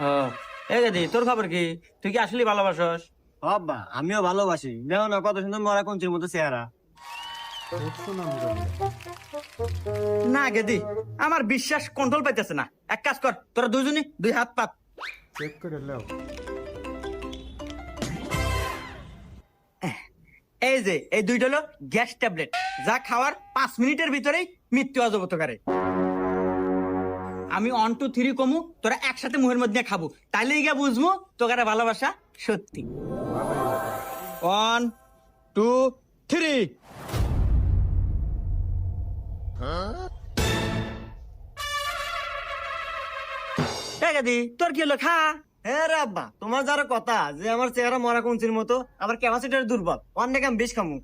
ও এ গেদি, তোর খবর কি? তুই কি আসলে ভালোবাসস? বাবা আমিও ভালোবাসি, দেখো না কত সুন্দর মরা কঞ্চির মতো চেহারা। না গেদি, আমার বিশ্বাস কন্ট্রোল পাইতেছে না। এক কাজ কর, তোরা দুজনই দুই হাত পাত। চেক করে নাও। এই যে এই দুইটা হলো গ্যাস ট্যাবলেট, যা খাওয়ার 5 মিনিটের ভিতরেই মৃত্যু অজগত করে। আমি 1 2 3 কমু, তোরা একসাথে মুখের মধ্যে খাবো, তাইলে গিয়া বুঝবো তোকারে ভালোবাসা সত্যি। 1 2 3। দি তোর কি হলো, খা। হ্যাঁ রে আব্বা, তোমার যারা কথা যে আমার চেহারা মরা কঞ্চির মতো, আবার ক্যাপাসিটার দুর্বল, অনেক আমি বেশ খামু।